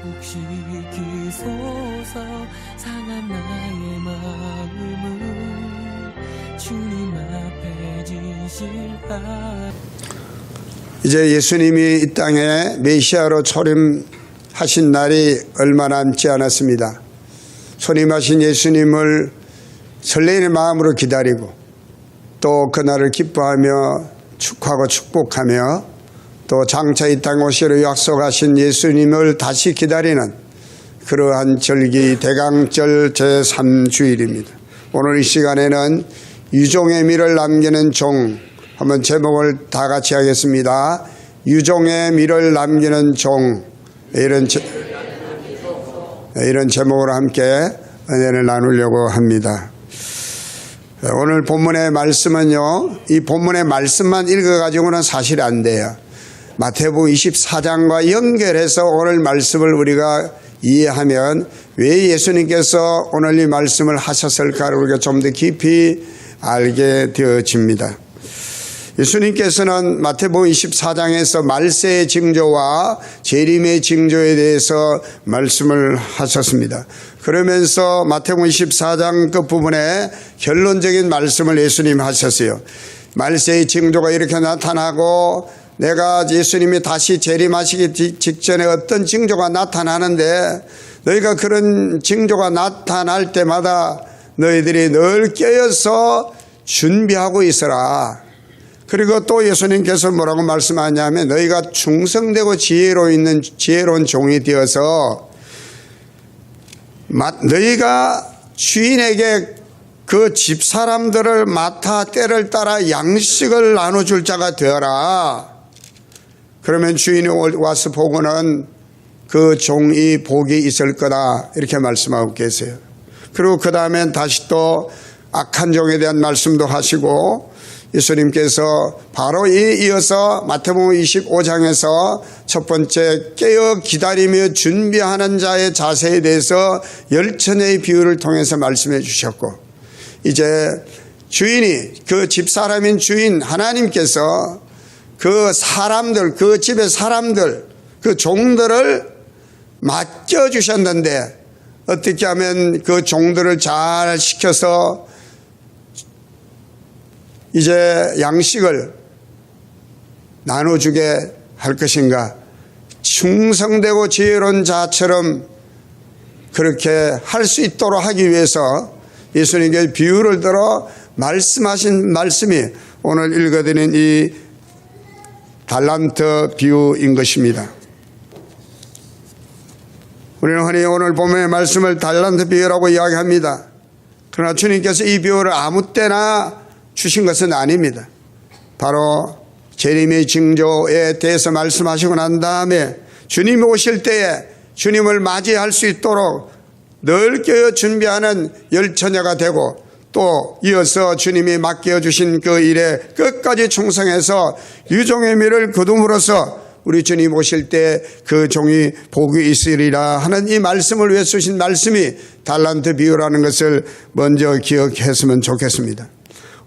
회복시키소서. 상한 나의 마음을 주님 앞에 진실하리. 이제 예수님이 이 땅에 메시아로 초림하신 날이 얼마 남지 않았습니다. 초림하신 예수님을 설레이는 마음으로 기다리고 또 그날을 기뻐하며 축하하고 축복하며 또 장차 이 땅에 오시려 약속하신 예수님을 다시 기다리는 그러한 절기 대강절 제3주일입니다. 오늘 이 시간에는 유종의 미를 남기는 종, 한번 제목을 다 같이 하겠습니다. 유종의 미를 남기는 종, 이런 제목으로 함께 은혜를 나누려고 합니다. 오늘 본문의 말씀은요, 이 본문의 말씀만 읽어가지고는 사실 안 돼요. 마태복음 24장과 연결해서 오늘 말씀을 우리가 이해하면 왜 예수님께서 오늘 이 말씀을 하셨을까를 우리가 좀 더 깊이 알게 되어집니다. 예수님께서는 마태복음 24장에서 말세의 징조와 재림의 징조에 대해서 말씀을 하셨습니다. 그러면서 마태복음 24장 끝부분에 결론적인 말씀을 예수님 하셨어요. 말세의 징조가 이렇게 나타나고 내가 예수님이 다시 재림하시기 직전에 어떤 징조가 나타나는데 너희가 그런 징조가 나타날 때마다 너희들이 늘 깨어서 준비하고 있어라. 그리고 또 예수님께서 뭐라고 말씀하냐면 너희가 충성되고 지혜로운 종이 되어서 너희가 주인에게 그 집사람들을 맡아 때를 따라 양식을 나눠줄 자가 되어라. 그러면 주인이 와서 보고는 그 종이 복이 있을 거다 이렇게 말씀하고 계세요. 그리고 그 다음엔 다시 또 악한 종에 대한 말씀도 하시고 예수님께서 바로 이어서 마태복음 25장에서 첫 번째 깨어 기다리며 준비하는 자의 자세에 대해서 열처녀의 비유를 통해서 말씀해 주셨고 이제 주인이 그 집사람인 주인 하나님께서 그 사람들 그 집의 사람들 그 종들을 맡겨주셨는데 어떻게 하면 그 종들을 잘 시켜서 이제 양식을 나눠주게 할 것인가. 충성되고 지혜로운 자처럼 그렇게 할 수 있도록 하기 위해서 예수님께 비유를 들어 말씀하신 말씀이 오늘 읽어드린 이 달란트 비유인 것입니다. 우리는 흔히 오늘 본문의 말씀을 달란트 비유라고 이야기합니다. 그러나 주님께서 이 비유를 아무 때나 주신 것은 아닙니다. 바로 재림의 징조에 대해서 말씀하시고 난 다음에 주님이 오실 때에 주님을 맞이할 수 있도록 늘 깨어 준비하는 열처녀가 되고 또 이어서 주님이 맡겨주신 그 일에 끝까지 충성해서 유종의 미를 거둠으로써 우리 주님 오실 때 그 종이 복이 있으리라 하는 이 말씀을 위해 주신 말씀이 달란트 비유라는 것을 먼저 기억했으면 좋겠습니다.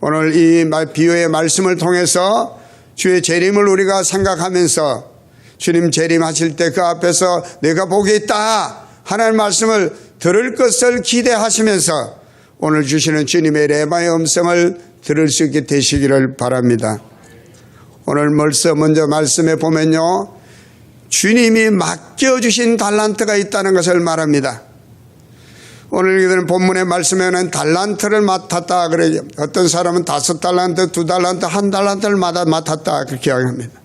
오늘 이 비유의 말씀을 통해서 주의 재림을 우리가 생각하면서 주님 재림하실 때 그 앞에서 내가 복이 있다 하는 말씀을 들을 것을 기대하시면서 오늘 주시는 주님의 레마의 음성을 들을 수 있게 되시기를 바랍니다. 오늘 먼저 말씀해 보면요, 주님이 맡겨주신 달란트가 있다는 것을 말합니다. 오늘 읽은 본문의 말씀에는 달란트를 맡았다 그래요. 어떤 사람은 5달란트, 2달란트, 1달란트를 맡았다 그렇게 이야기합니다.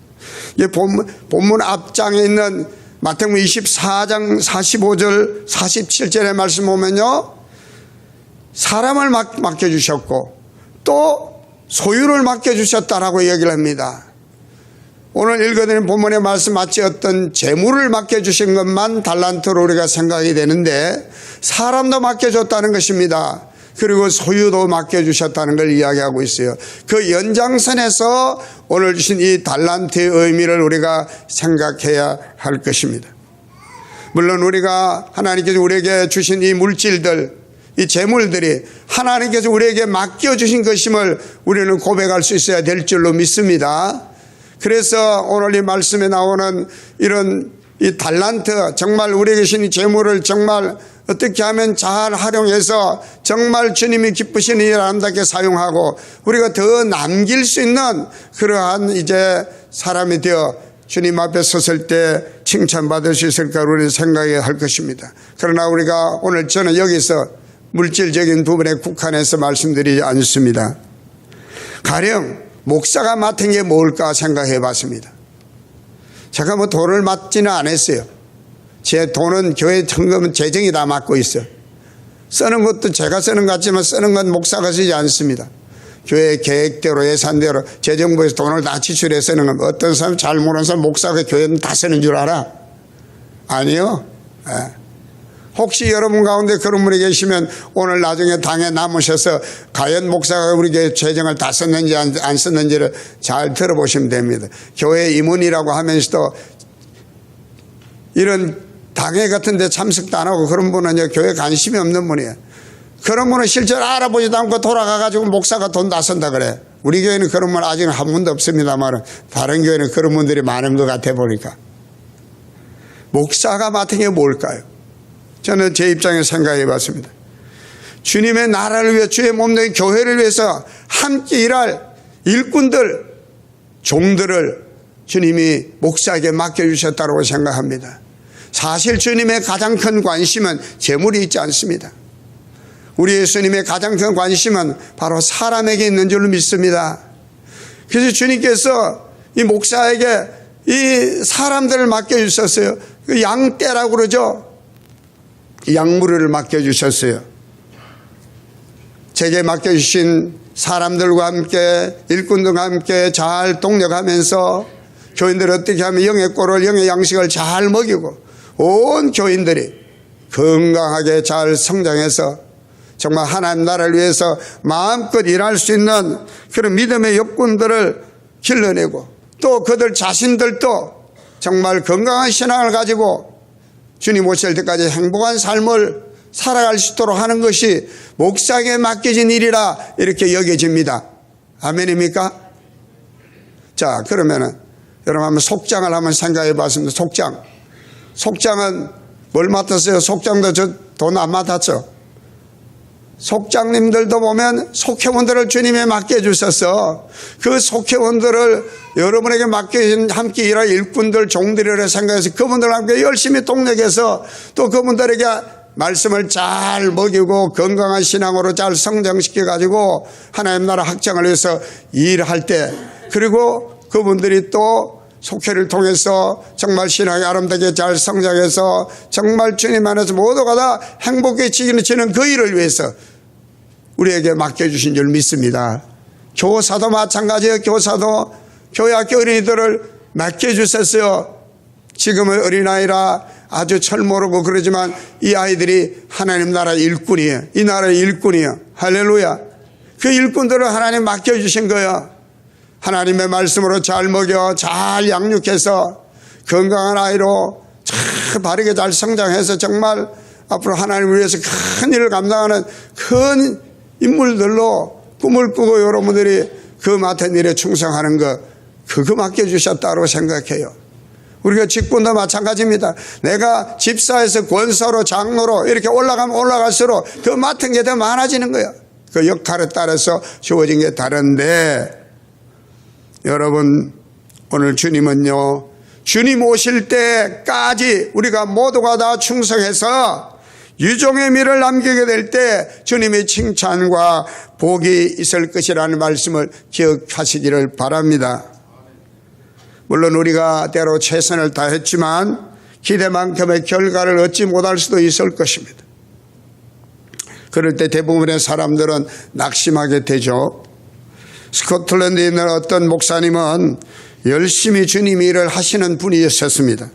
이게 본문 앞장에 있는 마태복음 24장 45절 47절의 말씀 보면요, 사람을 맡겨주셨고 또 소유를 맡겨주셨다라고 얘기를 합니다. 오늘 읽어드린 본문의 말씀 마치 어떤 재물을 맡겨주신 것만 달란트로 우리가 생각이 되는데 사람도 맡겨줬다는 것입니다. 그리고 소유도 맡겨주셨다는 걸 이야기하고 있어요. 그 연장선에서 오늘 주신 이 달란트의 의미를 우리가 생각해야 할 것입니다. 물론 우리가 하나님께서 우리에게 주신 이 물질들, 이 재물들이 하나님께서 우리에게 맡겨주신 것임을 우리는 고백할 수 있어야 될 줄로 믿습니다. 그래서 오늘 이 말씀에 나오는 이런 이 달란트, 정말 우리에게 주신 이 재물을 정말 어떻게 하면 잘 활용해서 정말 주님이 기쁘시는 일 아름답게 사용하고 우리가 더 남길 수 있는 그러한 이제 사람이 되어 주님 앞에 섰을 때 칭찬받을 수 있을까 우리는 생각해야 할 것입니다. 그러나 우리가 오늘 저는 여기서 물질적인 부분에 국한해서 말씀드리지 않습니다. 가령 목사가 맡은 게 뭘까 생각해 봤습니다. 제가 뭐 돈을 맡지는 않았어요. 제 돈은 교회 헌금 재정이 다 맡고 있어요. 쓰는 것도 제가 쓰는 것 같지만 쓰는 건 목사가 쓰지 않습니다. 교회 계획대로 예산대로 재정부에서 돈을 다 지출해 쓰는 건 어떤 사람 잘 모르는 사람 목사가 교회는 다 쓰는 줄 알아? 아니요. 혹시 여러분 가운데 그런 분이 계시면 오늘 나중에 당에 남으셔서 과연 목사가 우리 교회 재정을 다 썼는지 안 썼는지를 잘 들어보시면 됩니다. 교회 임원이라고 하면서도 이런 당회 같은 데 참석도 안 하고 그런 분은 교회에 관심이 없는 분이에요. 그런 분은 실제로 알아보지도 않고 돌아가가지고 목사가 돈 다 쓴다 그래. 우리 교회는 그런 분 아직은 한 분도 없습니다만 다른 교회는 그런 분들이 많은 것 같아 보니까. 목사가 맡은 게 뭘까요? 저는 제 입장에 생각해 봤습니다. 주님의 나라를 위해 주의 몸된 교회를 위해서 함께 일할 일꾼들, 종들을 주님이 목사에게 맡겨주셨다고 생각합니다. 사실 주님의 가장 큰 관심은 재물이 있지 않습니다. 우리 예수님의 가장 큰 관심은 바로 사람에게 있는 줄로 믿습니다. 그래서 주님께서 이 목사에게 이 사람들을 맡겨주셨어요. 그 양떼라고 그러죠. 양무리를 맡겨주셨어요. 제게 맡겨주신 사람들과 함께 일꾼들과 함께 잘 동력하면서 교인들 어떻게 하면 영의 꼴을 영의 양식을 잘 먹이고 온 교인들이 건강하게 잘 성장해서 정말 하나님 나라를 위해서 마음껏 일할 수 있는 그런 믿음의 여군들을 길러내고 또 그들 자신들도 정말 건강한 신앙을 가지고 주님 오실 때까지 행복한 삶을 살아갈 수 있도록 하는 것이 목사에게 맡겨진 일이라 이렇게 여겨집니다. 아멘입니까? 자, 그러면은 여러분 한번 속장을 한번 생각해 봤습니다. 속장은 뭘 맡았어요? 속장도 저 돈 안 맡았죠. 속장님들도 보면 속회원들을 주님에 맡겨주셔서 그 속회원들을 여러분에게 맡겨진 함께 일할 일꾼들 종들이라 생각해서 그분들과 함께 열심히 동력해서 또 그분들에게 말씀을 잘 먹이고 건강한 신앙으로 잘 성장시켜 가지고 하나님 나라 확장을 위해서 일할 때 그리고 그분들이 또 속회를 통해서 정말 신앙이 아름답게 잘 성장해서 정말 주님 안에서 모두가 다 행복해지는 그 일을 위해서 우리에게 맡겨주신 줄 믿습니다. 교사도 마찬가지예요. 교사도 교회 학교 어린이들을 맡겨주셨어요. 지금은 어린아이라 아주 철모르고 그러지만 이 아이들이 하나님 나라의 일꾼이에요. 이 나라의 일꾼이에요. 할렐루야. 그 일꾼들을 하나님 맡겨주신 거예요. 하나님의 말씀으로 잘 먹여 잘 양육해서 건강한 아이로 참 바르게 잘 성장해서 정말 앞으로 하나님을 위해서 큰 일을 감당하는 큰 인물들로 꿈을 꾸고 여러분들이 그 맡은 일에 충성하는 것 그거 맡겨주셨다고 생각해요. 우리가 직분도 마찬가지입니다. 내가 집사에서 권사로 장로로 이렇게 올라가면 올라갈수록 더 맡은 게 더 많아지는 거예요. 그 역할에 따라서 주어진 게 다른데 여러분 오늘 주님은요 주님 오실 때까지 우리가 모두가 다 충성해서 유종의 미를 남기게 될 때 주님의 칭찬과 복이 있을 것이라는 말씀을 기억하시기를 바랍니다. 물론 우리가 때로 최선을 다했지만 기대만큼의 결과를 얻지 못할 수도 있을 것입니다. 그럴 때 대부분의 사람들은 낙심하게 되죠. 스코틀랜드에 있는 어떤 목사님은 열심히 주님 일을 하시는 분이었습니다.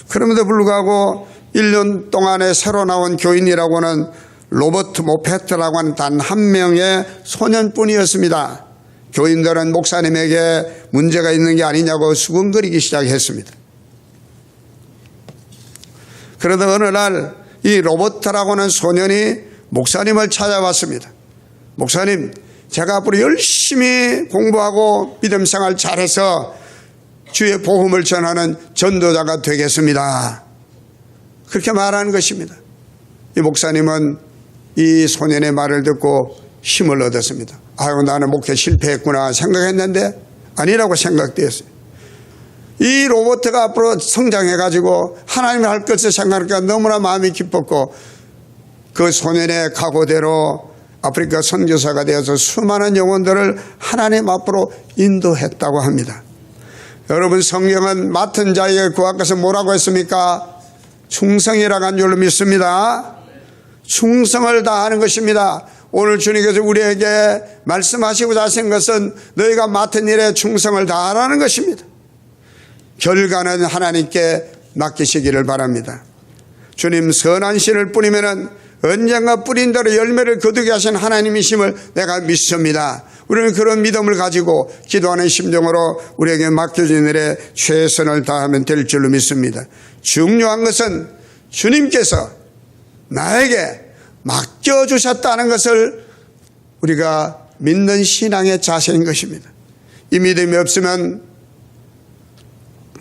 그럼에도 불구하고 1년 동안에 새로 나온 교인이라고는 로버트 모페트라고 하는 단 한 명의 소년뿐이었습니다. 교인들은 목사님에게 문제가 있는 게 아니냐고 수군거리기 시작했습니다. 그러다 어느 날 이 로버트라고 하는 소년이 목사님을 찾아왔습니다. 목사님, 제가 앞으로 열심히 공부하고 믿음 생활 잘해서 주의 복음을 전하는 전도자가 되겠습니다. 그렇게 말하는 것입니다. 이 목사님은 이 소년의 말을 듣고 힘을 얻었습니다. 아유, 나는 목회 실패했구나 생각했는데 아니라고 생각되었어요. 이 로버트가 앞으로 성장해가지고 하나님이 할 것을 생각하니까 너무나 마음이 기뻤고 그 소년의 각오대로 아프리카 선교사가 되어서 수많은 영혼들을 하나님 앞으로 인도했다고 합니다. 여러분, 성경은 맡은 자에게 구하께서 뭐라고 했습니까? 충성이라고 한 줄로 믿습니다. 충성을 다하는 것입니다. 오늘 주님께서 우리에게 말씀하시고자 하신 것은 너희가 맡은 일에 충성을 다하라는 것입니다. 결과는 하나님께 맡기시기를 바랍니다. 주님, 선한 씨를 뿌리면은 언젠가 뿌린 대로 열매를 거두게 하신 하나님이심을 내가 믿습니다. 우리는 그런 믿음을 가지고 기도하는 심정으로 우리에게 맡겨진 일에 최선을 다하면 될 줄로 믿습니다. 중요한 것은 주님께서 나에게 맡겨주셨다는 것을 우리가 믿는 신앙의 자세인 것입니다. 이 믿음이 없으면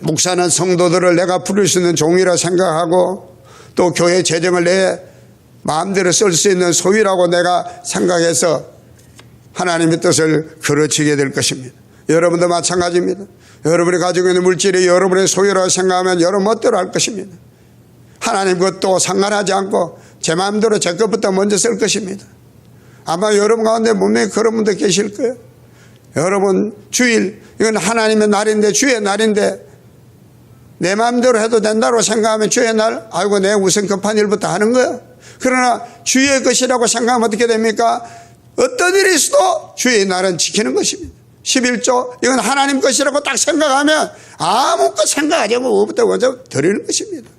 목사는 성도들을 내가 부를 수 있는 종이라 생각하고 또 교회 재정을 내 마음대로 쓸 수 있는 소유라고 내가 생각해서 하나님의 뜻을 거르치게 될 것입니다. 여러분도 마찬가지입니다. 여러분이 가지고 있는 물질이 여러분의 소유라고 생각하면 여러분 멋대로 할 것입니다. 하나님 것도 상관하지 않고 제 마음대로 제 것부터 먼저 쓸 것입니다. 아마 여러분 가운데 분명히 그런 분도 계실 거예요. 여러분, 주일, 이건 하나님의 날인데, 주의 날인데 내 마음대로 해도 된다고 생각하면 주의 날, 아이고 내 우선 급한 일부터 하는 거예요. 그러나 주의 것이라고 생각하면 어떻게 됩니까? 어떤 일이 있어도 주의 날은 지키는 것입니다. 11조, 이건 하나님 것이라고 딱 생각하면 아무것도 생각하지 않고 뭐부터 먼저 드리는 것입니다.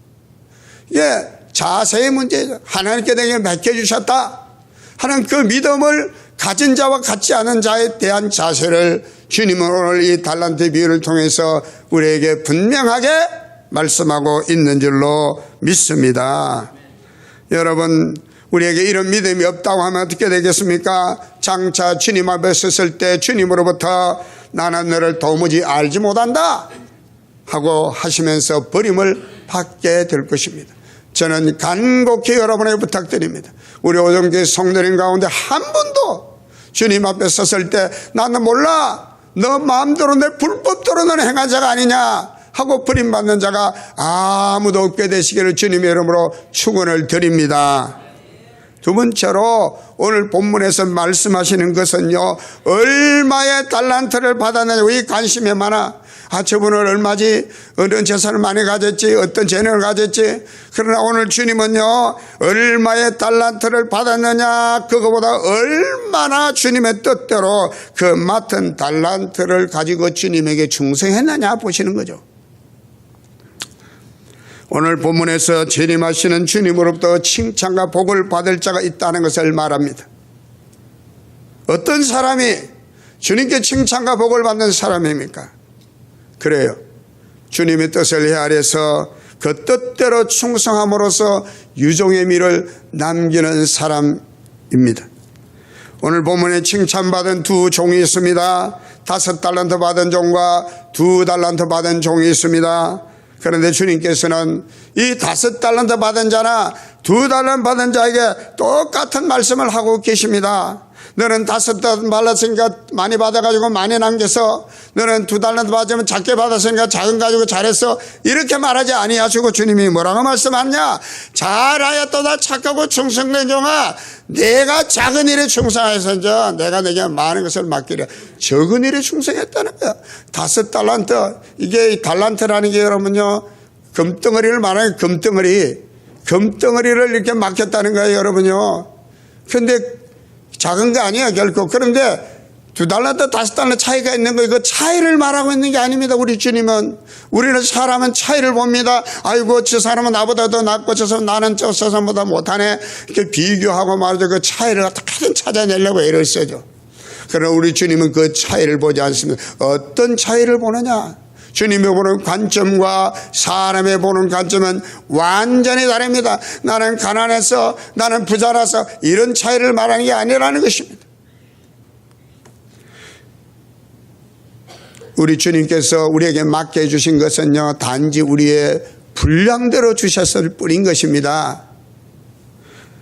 이게 자세의 문제죠. 하나님께 내게 맡겨주셨다 하는 그 믿음을 가진 자와 같지 않은 자에 대한 자세를 주님은 오늘 이 달란트 비유를 통해서 우리에게 분명하게 말씀하고 있는 줄로 믿습니다. 여러분, 우리에게 이런 믿음이 없다고 하면 어떻게 되겠습니까? 장차 주님 앞에 섰을 때 주님으로부터 나는 너를 도무지 알지 못한다 하고 하시면서 버림을 받게 될 것입니다. 저는 간곡히 여러분에게 부탁드립니다. 우리 오정교회 성도님 가운데 한 분도 주님 앞에 섰을 때 나는 몰라, 너 마음대로 내 불법대로 너는 행한 자가 아니냐 하고 버림받는 자가 아무도 없게 되시기를 주님의 이름으로 축원을 드립니다. 두 번째로 오늘 본문에서 말씀하시는 것은요, 얼마의 달란트를 받았느냐, 이 관심이 많아. 아, 저분은 얼마지? 어떤 재산을 많이 가졌지? 어떤 재능을 가졌지? 그러나 오늘 주님은요, 얼마의 달란트를 받았느냐, 그거보다 얼마나 주님의 뜻대로 그 맡은 달란트를 가지고 주님에게 충성했느냐 보시는 거죠. 오늘 본문에서 재림하시는 주님으로부터 칭찬과 복을 받을 자가 있다는 것을 말합니다. 어떤 사람이 주님께 칭찬과 복을 받는 사람입니까? 그래요. 주님의 뜻을 헤아려서 그 뜻대로 충성함으로써 유종의 미를 남기는 사람입니다. 오늘 본문에 칭찬받은 두 종이 있습니다. 5달란트 받은 종과 2달란트 받은 종이 있습니다. 그런데 주님께서는 이 5달란트 받은 자나 2달란트 받은 자에게 똑같은 말씀을 하고 계십니다. 너는 5달란트 받았으니까 많이 받아가지고 많이 남겨서, 너는 2달란트 받으면 작게 받았으니까 작은 가지고 잘했어, 이렇게 말하지 아니하시고 주님이 뭐라고 말씀하냐? 잘하였도다 착하고 충성된 종아, 내가 작은 일에 충성하여서 내가 내게 많은 것을 맡기려. 적은 일에 충성했다는 거야. 5달란트, 이게 달란트라는 게 여러분요, 금덩어리를 말하는 금덩어리를 이렇게 맡겼다는 거예요, 여러분요. 그런데 작은 거 아니야, 결코. 그런데 2달란트, 5달란트 차이가 있는 거, 이거 차이를 말하고 있는 게 아닙니다. 우리 주님은. 우리는 사람은 차이를 봅니다. 아이고, 저 사람은 나보다 더 낫고, 나는 저 사람보다 못하네. 이렇게 비교하고 말이죠. 그 차이를 어떻게든 찾아내려고 애를 쓰죠. 그러나 우리 주님은 그 차이를 보지 않습니다. 어떤 차이를 보느냐? 주님이 보는 관점과 사람의 보는 관점은 완전히 다릅니다. 나는 가난해서, 나는 부자라서 이런 차이를 말하는 게 아니라는 것입니다. 우리 주님께서 우리에게 맡겨주신 것은요, 단지 우리의 분량대로 주셨을 뿐인 것입니다.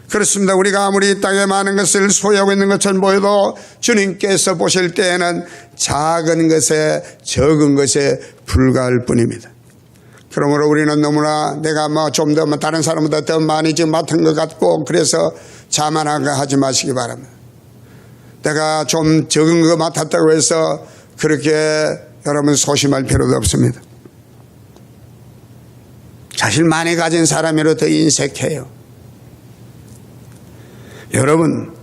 그렇습니다. 우리가 아무리 이 땅에 많은 것을 소유하고 있는 것처럼 보여도 주님께서 보실 때에는 작은 것에 적은 것에 불과할 뿐입니다. 그러므로 우리는 너무나 내가 좀 더 다른 사람보다 더 많이 지금 맡은 것 같고 그래서 자만하게 하지 마시기 바랍니다. 내가 좀 적은 거 맡았다고 해서 그렇게 여러분 소심할 필요도 없습니다. 사실 많이 가진 사람이라 더 인색해요. 여러분,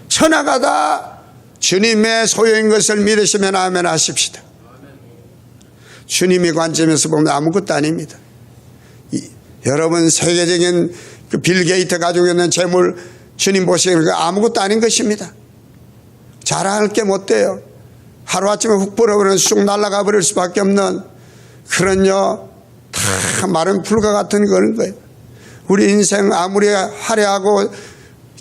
천하가 다 주님의 소유인 것을 믿으시면 아멘 하십시다. 주님의 관점에서 보면 아무것도 아닙니다. 여러분, 세계적인 그 빌 게이트 가지고 있는 재물 주님 보시기에 아무것도 아닌 것입니다. 자랑할 게 못 돼요. 하루아침에 훅 불어버리면 쑥 날아가 버릴 수밖에 없는 그런요, 다 마른 풀과 같은 그런 거예요. 우리 인생 아무리 화려하고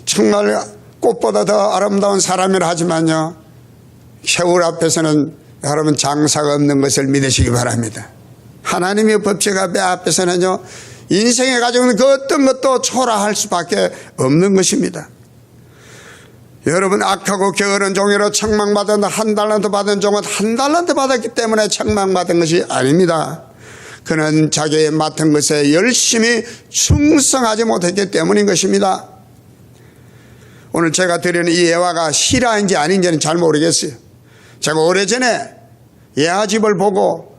정말 꽃보다 더 아름다운 사람이라 하지만요, 세월 앞에서는 여러분 장사가 없는 것을 믿으시기 바랍니다. 하나님의 법칙 앞에서는요, 인생에 가지고 있는 그 어떤 것도 초라할 수밖에 없는 것입니다. 여러분, 악하고 게으른 종이로 책망받은 한 달란트 받은 종은 한 달란트 받았기 때문에 책망받은 것이 아닙니다. 그는 자기의 맡은 것에 열심히 충성하지 못했기 때문인 것입니다. 오늘 제가 드리는 이 예화가 실화인지 아닌지는 잘 모르겠어요. 제가 오래전에 예화집을 보고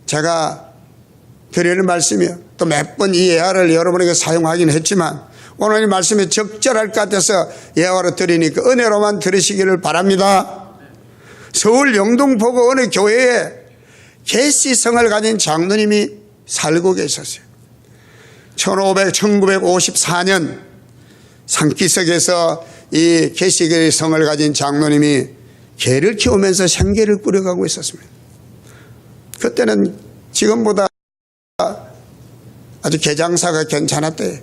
제가 드리는 말씀이요. 또 몇 번 이 예화를 여러분에게 사용하긴 했지만 오늘 이 말씀이 적절할 것 같아서 예화로 드리니까 은혜로만 들으시기를 바랍니다. 서울 영등포구 어느 교회에 계시성을 가진 장로님이 살고 계셨어요. 1954년 산기슭에서 이 계시성을 가진 장로님이 개를 키우면서 생계를 꾸려가고 있었습니다. 그때는 지금보다 아주 개장사가 괜찮았대요.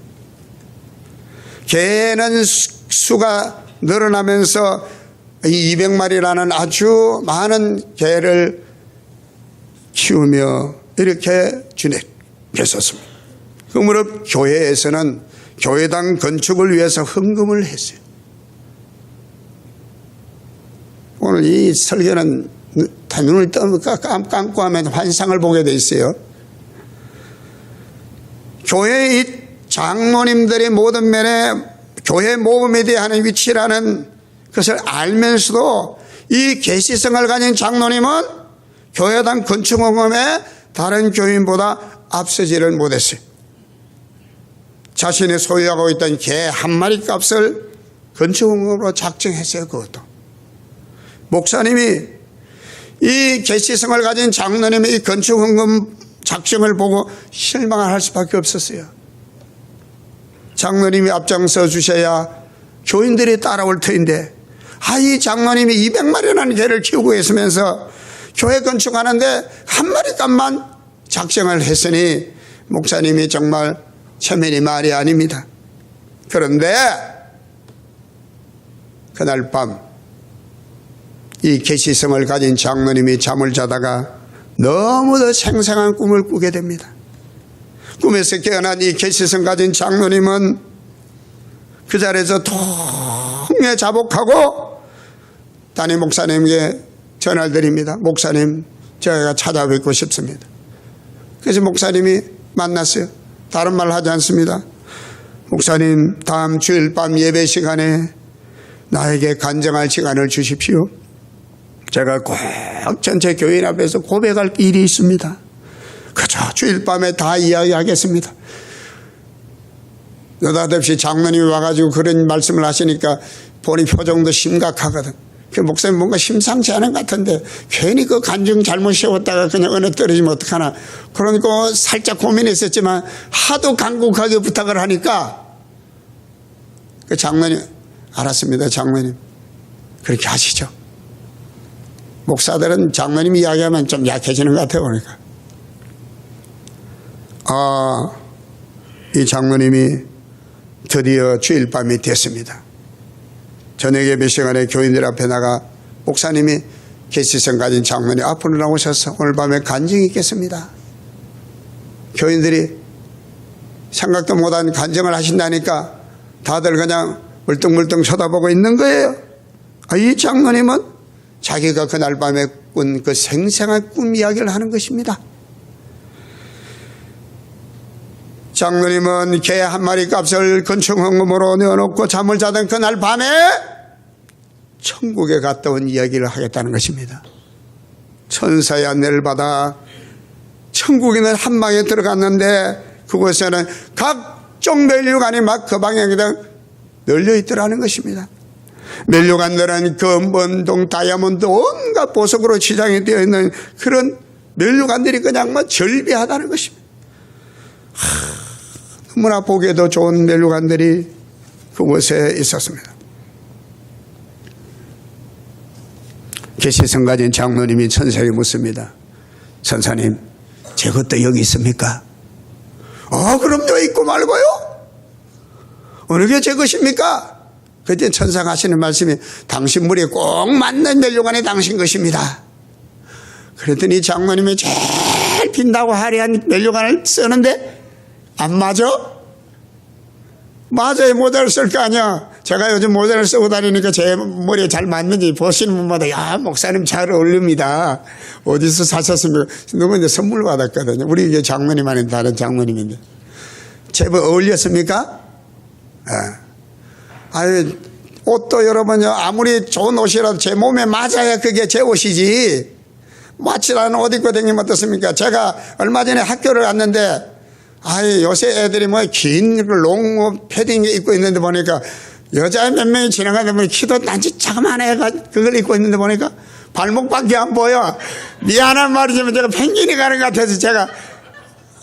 개는 수가 늘어나면서 200마리라는 아주 많은 개를 키우며 이렇게 지냈었습니다. 그러므로 교회에서는 교회당 건축을 위해서 헌금을 했어요. 오늘 이 설교는 다 눈을 감고 하면 환상을 보게 돼 있어요. 교회의 이 장로님들이 모든 면에 교회 모범에 대한 위치라는 것을 알면서도 이 계시성을 가진 장로님은 교회당 건축 헌금에 다른 교인보다 앞서지를 못했어요. 자신이 소유하고 있던 개 한 마리 값을 건축 헌금으로 작정했어요. 그것도 목사님이 이 계시성을 가진 장로님의 이 건축 헌금 작정을 보고 실망을 할 수밖에 없었어요. 장로님이 앞장서 주셔야 교인들이 따라올 터인데, 이 장로님이 200마리라는 개를 키우고 있으면서 교회 건축하는데 한 마리 값만 작정을 했으니 목사님이 정말 체면이 말이 아닙니다. 그런데 그날 밤 이 계시성을 가진 장로님이 잠을 자다가 너무도 생생한 꿈을 꾸게 됩니다. 꿈에서 깨어난 이 계시성 가진 장로님은 그 자리에서 통에 자복하고 담임 목사님에게 전화를 드립니다. 목사님, 제가 찾아뵙고 싶습니다. 그래서 목사님이 만났어요. 다른 말 하지 않습니다. 목사님, 다음 주일 밤 예배 시간에 나에게 간증할 시간을 주십시오. 제가 꼭 전체 교인 앞에서 고백할 일이 있습니다. 그저 주일 밤에 다 이야기하겠습니다. 느닷없이 장로님이 와가지고 그런 말씀을 하시니까 본인 표정도 심각하거든. 그 목사님 뭔가 심상치 않은 것 같은데 괜히 그 간증 잘못 세웠다가 그냥 은혜 떨어지면 어떡하나. 그러니까 살짝 고민했었지만 하도 간곡하게 부탁을 하니까 그 장로님, 알았습니다. 장로님, 그렇게 하시죠. 목사들은 장로님 이야기하면 좀 약해지는 것 같아요. 보니까 이 장로님이 드디어 주일 밤이 됐습니다. 저녁 예배 시간에 교인들 앞에 나가 목사님이 계시성 가진 장로님 앞으로 나오셔서 오늘 밤에 간증이 있겠습니다. 교인들이 생각도 못한 간증을 하신다니까 다들 그냥 물뚱물뚱 쳐다보고 있는 거예요. 이 장로님은 자기가 그날 밤에 꾼 그 생생한 꿈 이야기를 하는 것입니다. 장로님은 개 한 마리 값을 건축헌금으로 내어놓고 잠을 자던 그날 밤에 천국에 갔다 온 이야기를 하겠다는 것입니다. 천사의 안내를 받아 천국에 있는 한 방에 들어갔는데 그곳에는 각종 면류관이 막 그 방에 그냥 널려 있더라는 것입니다. 면류관들은 금은, 은동, 다이아몬드 온갖 보석으로 치장이 되어 있는 그런 면류관들이 그냥 막 절비하다는 것입니다. 너무나 보기에도 좋은 면류관들이 그곳에 있었습니다. 계시성 가진 장로님이 천사에게 묻습니다. 천사님, 제 것도 여기 있습니까? 그럼요, 있고 말고요. 어느 게 제 것입니까? 그때 천사가 하시는 말씀이 당신 물에 꼭 맞는 면류관이 당신 것입니다. 그랬더니 장로님이 제일 빛나고 화려한 면류관을 쓰는데 안 맞아? 맞아요. 모자를 쓸 거 아니야. 제가 요즘 모자를 쓰고 다니니까 제 머리에 잘 맞는지 보시는 분마다 야, 목사님 잘 어울립니다. 어디서 사셨습니까? 누구한테 선물 받았거든요. 우리 이게 장모님 아닌 다른 장모님인데. 제법 어울렸습니까? 옷도 여러분요, 아무리 좋은 옷이라도 제 몸에 맞아야 그게 제 옷이지. 맞지 않은 옷 입고 다니면 어떻습니까? 제가 얼마 전에 학교를 갔는데 요새 애들이 긴 롱 패딩 입고 있는데 보니까 여자 몇 명이 지나가다 보니 키도 단지 자그마한 애가 그걸 입고 있는데 보니까 발목밖에 안 보여. 미안한 말이지만 제가 펭귄이 가는 것 같아서 제가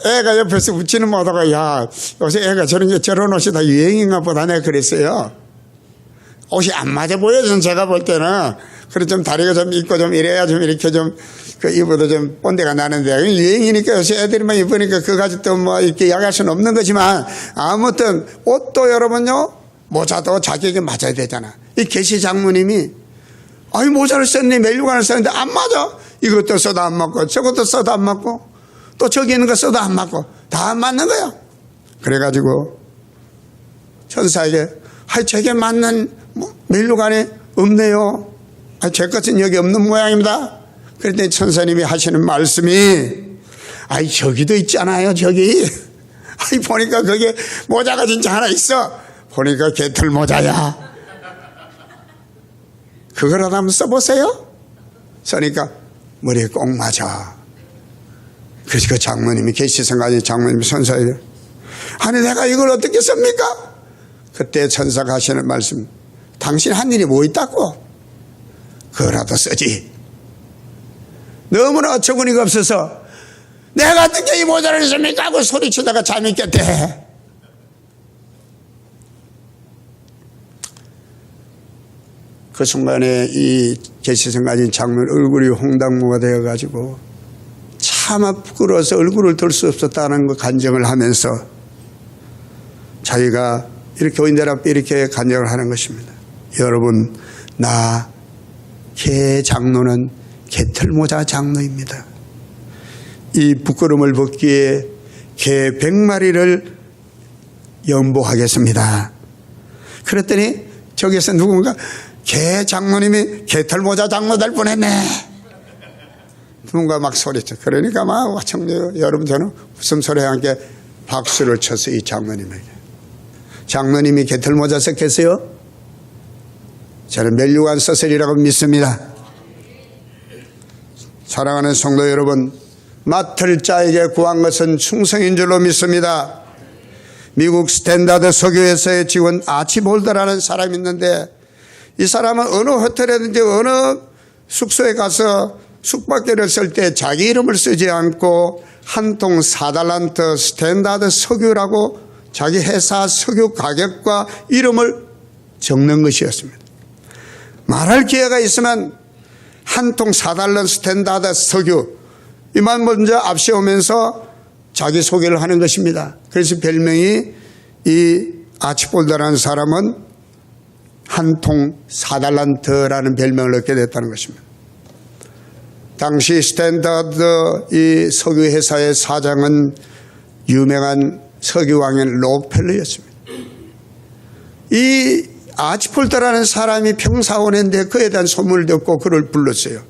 애가 옆에서 웃지는 못하고 야, 요새 애가 저런 옷이 다 유행인가 보다 내가 그랬어요. 옷이 안 맞아 보여요. 제가 볼 때는. 그래 좀 다리가 좀 있고 좀 이래야 좀 이렇게 좀 그 입어도 좀 본데가 나는데 유행이니까 요새 애들만 입으니까 그거 가지고 또 이렇게 야기할 수는 없는 거지만 아무튼 옷도 여러분요 모자도 자기에게 맞아야 되잖아. 이 계시 장모님이 모자를 썼네, 면류관을 썼는데 안 맞아. 이것도 써도 안 맞고 저것도 써도 안 맞고 또 저기 있는 거 써도 안 맞고 다 안 맞는 거야. 그래가지고 천사에게 제게 맞는 면류관이 없네요. 제 것은 여기 없는 모양입니다. 그랬더니 천사님이 하시는 말씀이 저기도 있잖아요. 저기 보니까 거기에 모자가 진짜 하나 있어. 보니까 개털 모자야. 그거라도 한번 써보세요. 써니까 머리에 꼭 맞아. 그래서 그 장모님이 계시성 가진 장모님이 천사에게 내가 이걸 어떻게 씁니까? 그때 천사가 하시는 말씀, 당신 한 일이 뭐 있다고? 그거라도 쓰지. 너무나 어처구니가 없어서 내가 어떻게 이 모자를 씁니까? 하고 소리치다가 잠이 깼대. 그 순간에 이 계시성 가진 장로는 얼굴이 홍당무가 되어가지고 차마 부끄러워서 얼굴을 들 수 없었다는 그 간증을 하면서 자기가 이렇게 교인들 앞에 이렇게 간증을 하는 것입니다. 여러분, 개 장로는 개털모자 장로입니다. 이 부끄러움을 벗기 위해 개 100마리를 연보하겠습니다. 그랬더니 저기서 누군가 개 장로님이 개털모자 장로 될 뻔했네. 누군가 막 소리쳐. 그러니까 막 청년 여러분 저는 웃음소리와 함께 박수를 쳤어요. 이 장로님에게. 장로님이 개털모자 썼겠어요? 저는 면류관 썼으리라고 믿습니다. 사랑하는 성도 여러분, 맡을 자에게 구한 것은 충성인 줄로 믿습니다. 미국 스탠다드 석유회사의 직원 아치볼드라는 사람이 있는데 이 사람은 어느 호텔이든지 어느 숙소에 가서 숙박비를 쓸 때 자기 이름을 쓰지 않고 한 통 4달란트 스탠다드 석유라고 자기 회사 석유 가격과 이름을 적는 것이었습니다. 말할 기회가 있으면 한 통 4달러 스탠다드 석유 이만 먼저 앞세우면서 자기 소개를 하는 것입니다. 그래서 별명이 이 아치볼드라는 사람은 한 통 4달란트라는 별명을 얻게 됐다는 것입니다. 당시 스탠다드 이 석유 회사의 사장은 유명한 석유왕인 록펠러였습니다. 이 아치폴드라는 사람이 평사원인데 그에 대한 소문을 듣고 그를 불렀어요.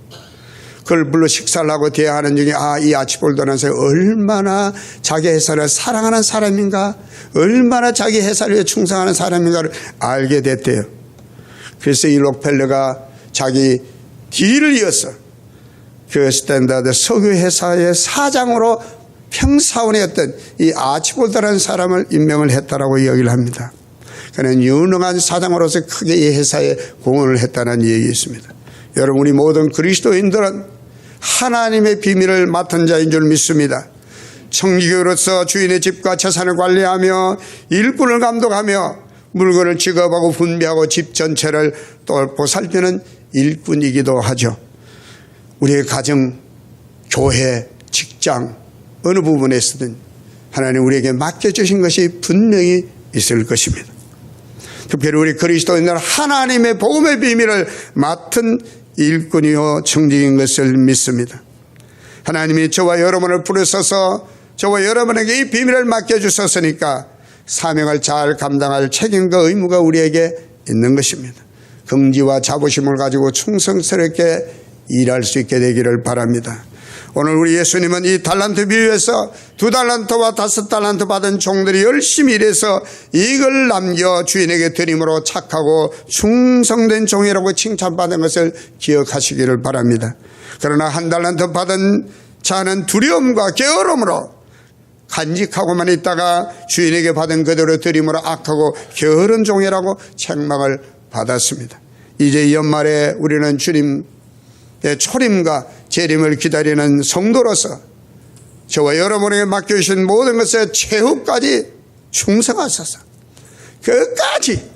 그를 불러 식사를 하고 대화하는 중에 이 아치폴드라는 사람이 얼마나 자기 회사를 사랑하는 사람인가, 얼마나 자기 회사를 위해 충성하는 사람인가를 알게 됐대요. 그래서 이 록펠러가 자기 뒤를 이어서 그 스탠다드 석유 회사의 사장으로 평사원이었던 이 아치폴드라는 사람을 임명을 했다라고 이야기를 합니다. 그는 유능한 사장으로서 크게 이 회사에 공헌을 했다는 얘기 있습니다. 여러분, 우리 모든 그리스도인들은 하나님의 비밀을 맡은 자인 줄 믿습니다. 청지기로서 주인의 집과 재산을 관리하며 일꾼을 감독하며 물건을 취급하고 분배하고 집 전체를 보살피는 일꾼이기도 하죠. 우리의 가정, 교회, 직장 어느 부분에서든 하나님 우리에게 맡겨주신 것이 분명히 있을 것입니다. 특별히 우리 그리스도인들은 하나님의 복음의 비밀을 맡은 일꾼이요 청지기인 것을 믿습니다. 하나님이 저와 여러분을 부르셔서 저와 여러분에게 이 비밀을 맡겨주셨으니까 사명을 잘 감당할 책임과 의무가 우리에게 있는 것입니다. 긍지와 자부심을 가지고 충성스럽게 일할 수 있게 되기를 바랍니다. 오늘 우리 예수님은 이 달란트 비유에서 2달란트와 5달란트 받은 종들이 열심히 일해서 이익을 남겨 주인에게 드림으로 착하고 충성된 종이라고 칭찬받은 것을 기억하시기를 바랍니다. 그러나 1달란트 받은 자는 두려움과 게으름으로 간직하고만 있다가 주인에게 받은 그대로 드림으로 악하고 게으른 종이라고 책망을 받았습니다. 이제 연말에 우리는 주님의 초림과 재림을 기다리는 성도로서 저와 여러분에게 맡겨주신 모든 것에 최후까지 충성하셔서 끝까지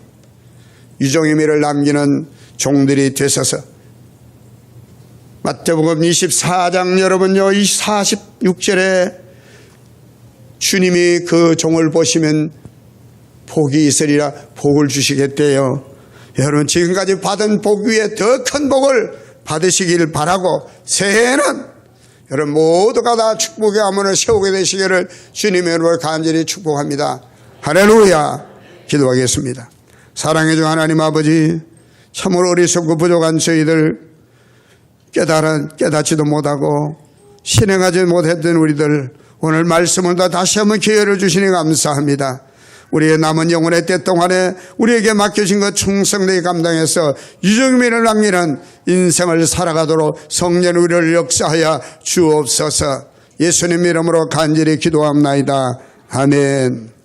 유종의 미를 남기는 종들이 되셔서 마태복음 24장 여러분요, 이 46절에 주님이 그 종을 보시면 복이 있으리라 복을 주시겠대요. 여러분, 지금까지 받은 복 위에 더 큰 복을 받으시길 바라고 새해에는 여러분 모두가 다 축복의 아문을 세우게 되시기를 주님의 이름으로 간절히 축복합니다. 할렐루야. 기도하겠습니다. 사랑해 주 하나님 아버지, 참으로 어리석고 부족한 저희들, 깨닫지도 못하고 실행하지 못했던 우리들, 오늘 말씀을 다시 한번 기회를 주시니 감사합니다. 우리의 남은 영혼의 때 동안에 우리에게 맡겨진 것 충성되게 감당해서 유종민을 남기는 인생을 살아가도록 성령 우리를 역사하여 주옵소서. 예수님 이름으로 간절히 기도합나이다. 아멘.